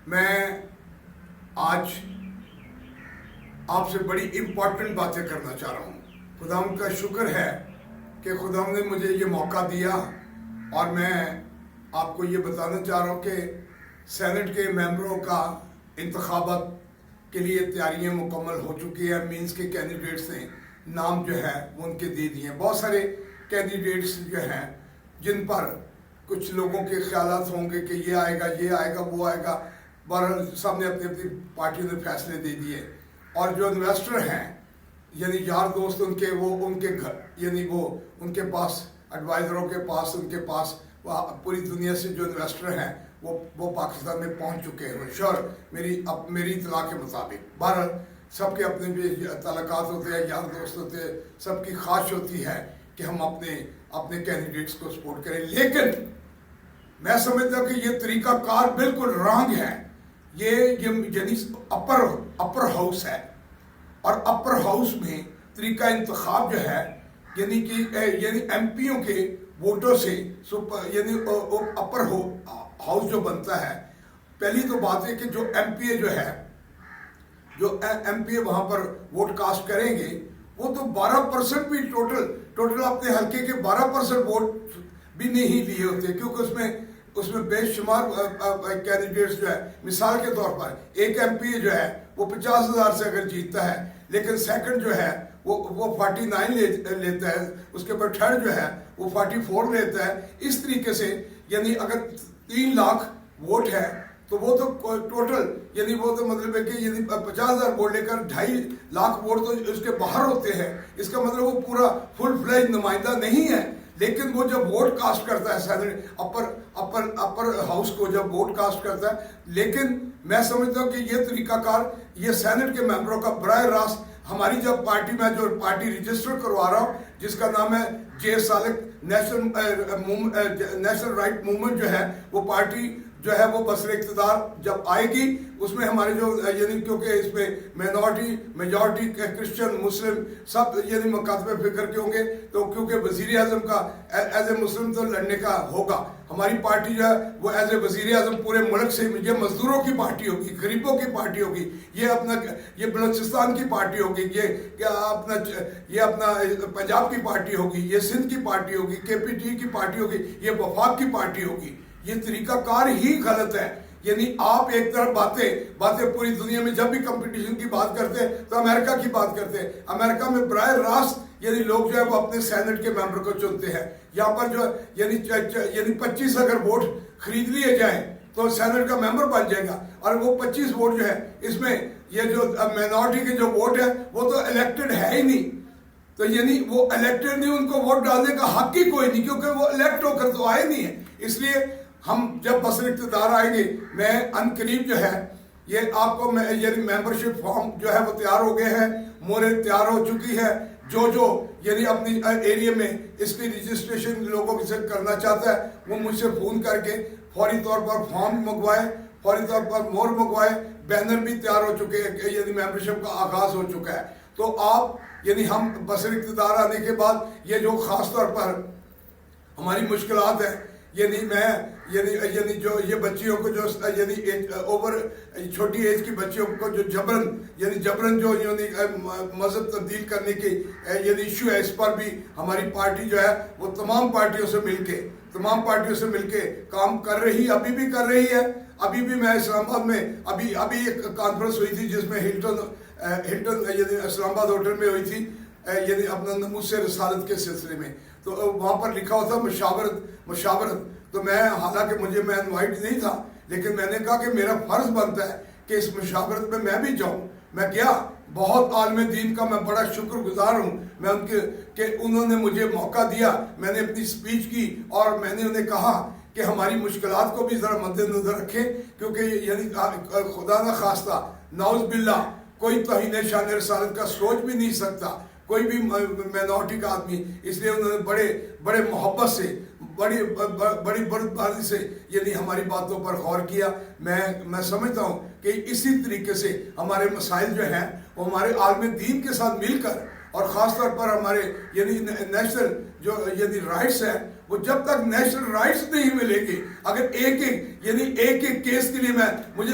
میں آج آپ سے بڑی امپورٹنٹ باتیں کرنا چاہ رہا ہوں۔ خداوند کا شکر ہے کہ خداوند نے مجھے یہ موقع دیا، اور میں آپ کو یہ بتانا چاہ رہا ہوں کہ سینٹ کے ممبروں کا انتخابات کے لیے تیاریاں مکمل ہو چکی ہیں۔ مینس کے کینڈیڈیٹس نے نام جو ہے وہ ان کے دے دیے ہیں۔ بہت سارے کینڈیڈیٹس جو ہیں جن پر کچھ لوگوں کے خیالات ہوں گے کہ یہ آئے گا وہ آئے گا، بہرحال سب نے اپنی اپنی پارٹیوں نے فیصلے دے دیے، اور جو انویسٹر ہیں یعنی یار دوست ان کے گھر یعنی وہ ان کے پاس ایڈوائزروں کے پاس ان کے پاس پوری دنیا سے جو انویسٹر ہیں وہ پاکستان میں پہنچ چکے ہیں۔ شور میری اطلاع کے مطابق بہرحال سب کے اپنے بھی تعلقات ہوتے ہیں، یار دوست ہوتے ہیں، سب کی خواہش ہوتی ہے کہ ہم اپنے کینڈیڈیٹس کو سپورٹ کریں، لیکن میں سمجھتا ہوں کہ یہ طریقہ کار بالکل رانگ ہے۔ یہ یعنی اپر ہاؤس ہے، اور اپر ہاؤس میں طریقہ انتخاب جو ہے یعنی ایم پیوں کے ووٹوں سے یعنی اپر ہاؤس جو بنتا ہے، پہلی تو بات ہے کہ جو ایم پی اے وہاں پر ووٹ کاسٹ کریں گے، وہ تو 12% بھی ٹوٹل اپنے حلقے کے 12% ووٹ بھی نہیں لیے ہوتے، کیونکہ اس میں بے شمار کینڈیڈیٹس جو ہے، مثال کے طور پر ایک ایم پی اے جو ہے وہ 50,000 سے اگر جیتتا ہے، لیکن سیکنڈ جو ہے وہ 49 لیتا ہے، اس کے بعد تھرڈ جو ہے وہ 44 لیتا ہے۔ اس طریقے سے یعنی اگر 3 لاکھ ووٹ ہے تو وہ تو ٹوٹل یعنی وہ تو مطلب ہے کہ یعنی 50,000 ووٹ لے کر 2.5 لاکھ ووٹ تو اس کے باہر ہوتے ہیں۔ اس کا مطلب وہ پورا فل فلیج نمائندہ نہیں ہے، لیکن وہ جب ووٹ کاسٹ کرتا ہے سینٹ اپر ہاؤس کو جب ووٹ کاسٹ کرتا ہے، لیکن میں سمجھتا ہوں کہ یہ طریقہ کار یہ سینٹ کے ممبروں کا براہ راست ہماری جب پارٹی میں جو پارٹی رجسٹر کروا رہا ہوں جس کا نام ہے جے سالک نیشنل رائٹ موومنٹ جو ہے، وہ پارٹی جو ہے وہ بسر اقتدار جب آئے گی، اس میں ہمارے جو یعنی کیونکہ اس میں میجورٹی کرسچن مسلم سب یعنی مکاتب فکر کے ہوں گے، تو کیونکہ وزیر اعظم کا ایز اے مسلم تو لڑنے کا ہوگا، ہماری پارٹی جو ہے وہ ایز اے وزیر اعظم پورے ملک سے یہ مزدوروں کی پارٹی ہوگی، غریبوں کی پارٹی ہوگی، یہ بلوچستان کی پارٹی ہوگی، یہ اپنا پنجاب کی پارٹی ہوگی، یہ سندھ کی پارٹی ہوگی، KPT کی پارٹی ہوگی، یہ وفاق کی پارٹی ہوگی۔ یہ طریقہ کار ہی غلط ہے۔ یعنی آپ ایک طرف باتیں پوری دنیا میں جب بھی کمپٹیشن کی بات کرتے ہیں تو امریکہ کی بات کرتے ہیں۔ امریکہ میں براہ راست یعنی لوگ جو ہے وہ اپنے سینٹ کے ممبر کو چنتے ہیں۔ یہاں پر جو یعنی 25 اگر ووٹ خرید لیے جائیں تو سینٹ کا ممبر بن جائے گا، اور وہ 25 ووٹ جو ہے اس میں یہ جو مائنورٹی کے جو ووٹ ہے وہ تو الیکٹڈ ہے ہی نہیں، تو یعنی وہ الیکٹڈ نہیں، ان کو ووٹ ڈالنے کا حق ہی کوئی نہیں، کیونکہ وہ الیکٹ ہو کر تو آئے نہیں ہیں۔ اس لیے ہم جب بسر اقتدار آئیں گے، میں ان قریب جو ہے یہ آپ کو یعنی ممبرشپ فارم جو ہے وہ تیار ہو گئے ہیں، موریں تیار ہو چکی ہے۔ جو یعنی اپنی ایریا میں اس کی رجسٹریشن لوگوں سے کرنا چاہتا ہے وہ مجھ سے فون کر کے فوری طور پر فارم منگوائے، فوری طور پر مور منگوائے، بینر بھی تیار ہو چکے ہیں، یعنی ممبرشپ کا آغاز ہو چکا ہے۔ تو آپ یعنی ہم بسر اقتدار آنے کے بعد یہ جو خاص طور پر ہماری مشکلات ہیں، یعنی جو یہ بچیوں کو جو یعنی اوور چھوٹی ایج کی بچیوں کو جو جبرن جو مذہب تبدیل کرنے کی یعنی ایشو ہے، اس پر بھی ہماری پارٹی جو ہے وہ تمام پارٹیوں سے مل کے کام کر رہی، ابھی بھی کر رہی ہے۔ ابھی بھی میں اسلام آباد میں ابھی ایک کانفرنس ہوئی تھی جس میں ہلٹن یعنی اسلام آباد ہوٹل میں ہوئی تھی، یعنی اپنا نموذج رسالت کے سلسلے میں، تو وہاں پر لکھا ہوا تھا مشاورت، تو میں حالانکہ میں انوائٹ نہیں تھا، لیکن میں نے کہا کہ میرا فرض بنتا ہے کہ اس مشاورت میں بھی جاؤں۔ میں گیا، بہت عالم دین کا میں بڑا شکر گزار ہوں میں ان کے کہ انہوں نے مجھے موقع دیا، میں نے اپنی سپیچ کی اور میں نے انہیں کہا کہ ہماری مشکلات کو بھی ذرا مد نظر رکھیں، کیونکہ یعنی خدا نہ خواستہ نعوذ باللہ کوئی توہین شان رسالت کا سوچ بھی نہیں سکتا کوئی بھی مائنورٹی کا آدمی، اس لیے انہوں نے بڑے محبت سے بڑی بردباری سے یعنی ہماری باتوں پر غور کیا۔ میں سمجھتا ہوں کہ اسی طریقے سے ہمارے مسائل جو ہیں وہ ہمارے عالم دین کے ساتھ مل کر، اور خاص طور پر ہمارے یعنی نیشنل جو یعنی رائٹس ہیں وہ جب تک نیشنل رائٹس نہیں ملیں گے، اگر ایک ایک کیس کے لیے مجھے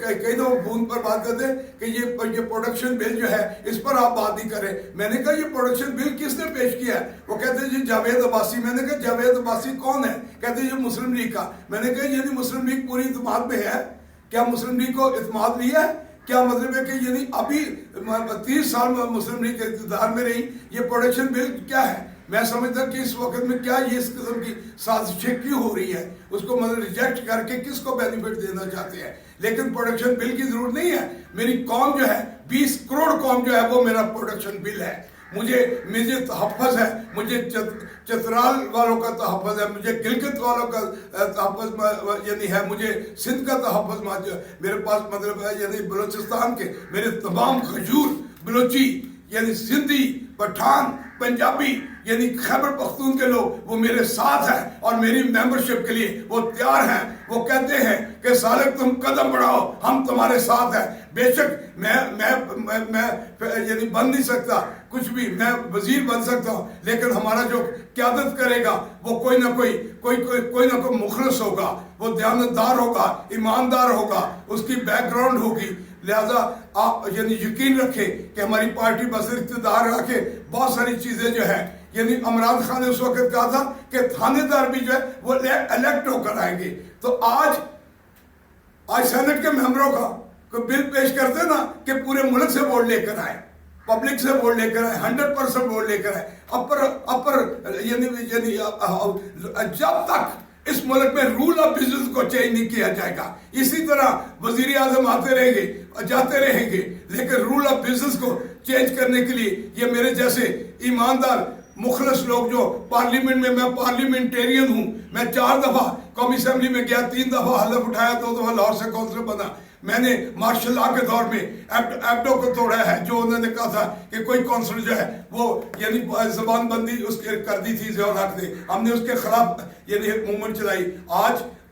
کئی دفعہ فون پر بات کرتے ہیں کہ یہ پروڈکشن بل جو ہے اس پر آپ بات نہیں کریں. میں نے کہا یہ پروڈکشن بل کس نے پیش کیا ہے؟ وہ کہتے ہیں جی جاوید عباسی. میں نے کہا جاوید عباسی کون ہے؟ کہتے ہیں یہ مسلم لیگ کا. میں نے کہا یعنی مسلم لیگ پوری اعتماد میں ہے؟ کیا مسلم لیگ کو اعتماد لیا ہے؟ کیا مطلب ہے کہ یعنی ابھی 30 سال میں مسلم لیگ کے اقتدار میں رہی، یہ پروڈکشن بل کیا ہے؟ میں سمجھتا کہ اس وقت میں کیا یہ اس قسم کی سازشیں کیوں ہو رہی ہے، اس کو مطلب ریجیکٹ کر کے کس کو بینیفٹ دینا چاہتے ہیں. لیکن پروڈکشن بل کی ضرورت نہیں ہے. میری قوم جو ہے 20 کروڑ قوم جو ہے وہ میرا پروڈکشن بل ہے. مجھے تحفظ ہے، مجھے چترال والوں کا تحفظ ہے، مجھے گلگت والوں کا تحفظ یعنی ہے، مجھے سندھ کا تحفظ میرے پاس مطلب ہے، یعنی بلوچستان کے میرے تمام کھجور بلوچی یعنی سندھی پٹھان پنجابی یعنی خیبر پختون کے لوگ وہ میرے ساتھ ہیں اور میری ممبرشپ کے لیے وہ تیار ہیں. وہ کہتے ہیں کہ سالک تم قدم بڑھاؤ، ہم تمہارے ساتھ ہیں. بے شک میں یعنی بن نہیں سکتا کچھ بھی، میں وزیر بن سکتا ہوں، لیکن ہمارا جو قیادت کرے گا وہ کوئی نہ کوئی مخلص ہوگا، وہ دیانتدار ہوگا، ایماندار ہوگا، اس کی بیک گراؤنڈ ہوگی. لہذا آپ یعنی یقین رکھیں کہ ہماری پارٹی بصر اقتدار آ کے بہت ساری چیزیں جو ہے یعنی عمران خان نے اس وقت کہا تھا کہ تھانے دار بھی جو ہے وہ الیکٹ ہو کر آئیں گے. تو آج سینٹ کے ممبروں کا کوئی بل پیش کرتے نا کہ پورے ملک سے ووٹ لے کر آئے، پبلک سے ووٹ لے کر آئے، 100% ووٹ لے کر آئے. اپر یعنی جب تک اس ملک میں رول آف بزنس کو چینج نہیں کیا جائے گا، اسی طرح وزیر اعظم آتے رہیں گے جاتے رہیں گے، لیکن رول آف بزنس کو چینج کرنے کے لیے یہ میرے جیسے ایماندار مخلص لوگ جو پارلیمنٹ میں پارلیمنٹیرین ہوں، میں 4 دفعہ قومی اسمبلی میں گیا، 3 دفعہ حلف اٹھایا، 2 دفعہ لاہور سے کونسلر بنا. میں نے مارشل لا کے دور میں ایبڈو کو توڑا ہے، جو انہوں نے کہا تھا کہ کوئی کونسلر جو ہے وہ یعنی زبان بندی اس کے کر دی تھی ضیاء الحق نے، ہم نے اس کے خلاف یعنی ایک موومنٹ چلائی.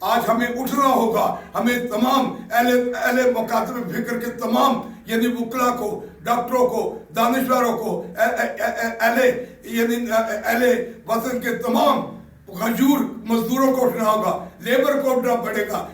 آج ہمیں اٹھنا ہوگا، ہمیں تمام اہل مکاتب فکر کے تمام یعنی وکلا کو، ڈاکٹروں کو، دانشوروں کو، اہل وطن کے تمام غجور مزدوروں کو اٹھنا ہوگا، لیبر کو اٹھنا پڑے گا،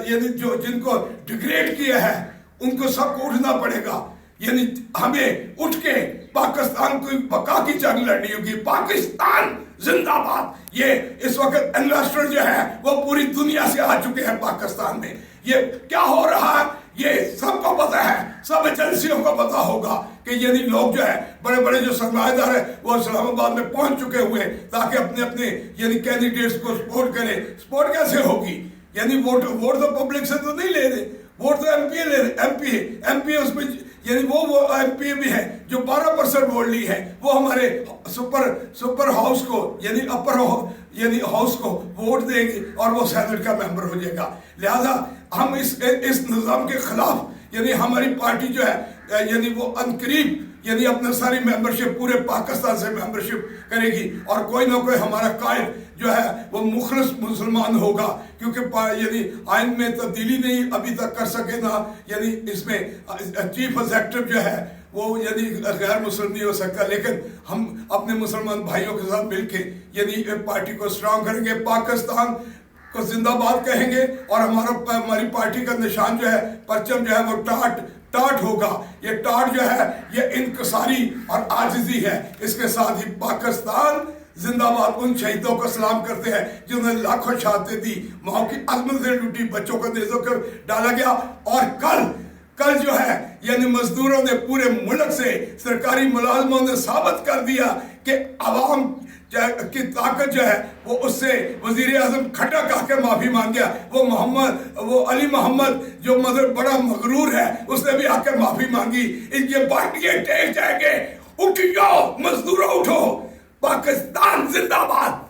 یعنی جن کو ڈیگریڈ کیا ہے ان کو سب کو اٹھنا پڑے گا. یعنی ہمیں اٹھ کے پاکستان کو بقا کی جنگ لڑنی ہوگی. پاکستان زندہ باد. یہ اس وقت انویسٹر جو ہے وہ پوری دنیا سے آ چکے ہیں پاکستان میں. یہ کیا ہو رہا ہے یہ سب کو پتا ہے، سب ایجنسیوں کو پتا ہوگا کہ یعنی لوگ جو ہے بڑے بڑے جو سرمایہ دار ہیں وہ اسلام آباد میں پہنچ چکے ہوئے تاکہ اپنے یعنی کینڈیڈیٹس کو سپورٹ کریں. سپورٹ کیسے ہوگی؟ یعنی ووٹ تو پبلک سے تو نہیں لے رہے، ووٹ تو ایم پی لے رہے. ایم پی اس میں یعنی وہ ایم پی بھی ہے جو 12% ووٹ لی ہے، وہ ہمارے سپر ہاؤس کو یعنی اپر یعنی ہاؤس کو ووٹ دیں گے اور وہ سینٹ کا ممبر ہو جائے گا. لہذا ہم اس نظام کے خلاف یعنی ہماری پارٹی جو ہے یعنی وہ عنقریب یعنی اپنا ساری ممبرشپ پورے پاکستان سے ممبرشپ کرے گی، اور کوئی نہ کوئی ہمارا قائد جو ہے وہ مخلص مسلمان ہوگا. کیونکہ یعنی آئین میں تبدیلی نہیں ابھی تک کر سکے نا، یعنی اس میں چیف ایگزیکٹو جو ہے وہ یعنی غیر مسلم نہیں ہو سکتا. لیکن ہم اپنے مسلمان بھائیوں کے ساتھ مل کے یعنی پارٹی کو اسٹرانگ کریں گے، پاکستان کو زندہ باد کہیں گے، اور ہماری پارٹی کا نشان جو ہے پرچم جو ہے وہ ٹاٹ ہوگا. یہ ٹاٹ جو ہے یہ انکساری اور عاجزی ہے. اس کے ساتھ ہی پاکستان زندہ باد. ان شہیدوں کو سلام کرتے ہیں جنہوں نے لاکھوں شہادتیں دی، ماں کی عظمت سے لوٹی، بچوں کو نیزوں پر ڈالا گیا. اور کل جو ہے یعنی مزدوروں نے پورے ملک سے، سرکاری ملازموں نے ثابت کر دیا کہ عوام کی طاقت جو ہے وہ اس سے وزیر اعظم کھٹک آ کے معافی مانگ گیا. وہ علی محمد جو مطلب بڑا مغرور ہے اس نے بھی آ کے معافی مانگی. ان کے باٹیاں ٹیک جائیں گے. اٹھ جاؤ مزدوروں، اٹھو، پاکستان زندہ باد.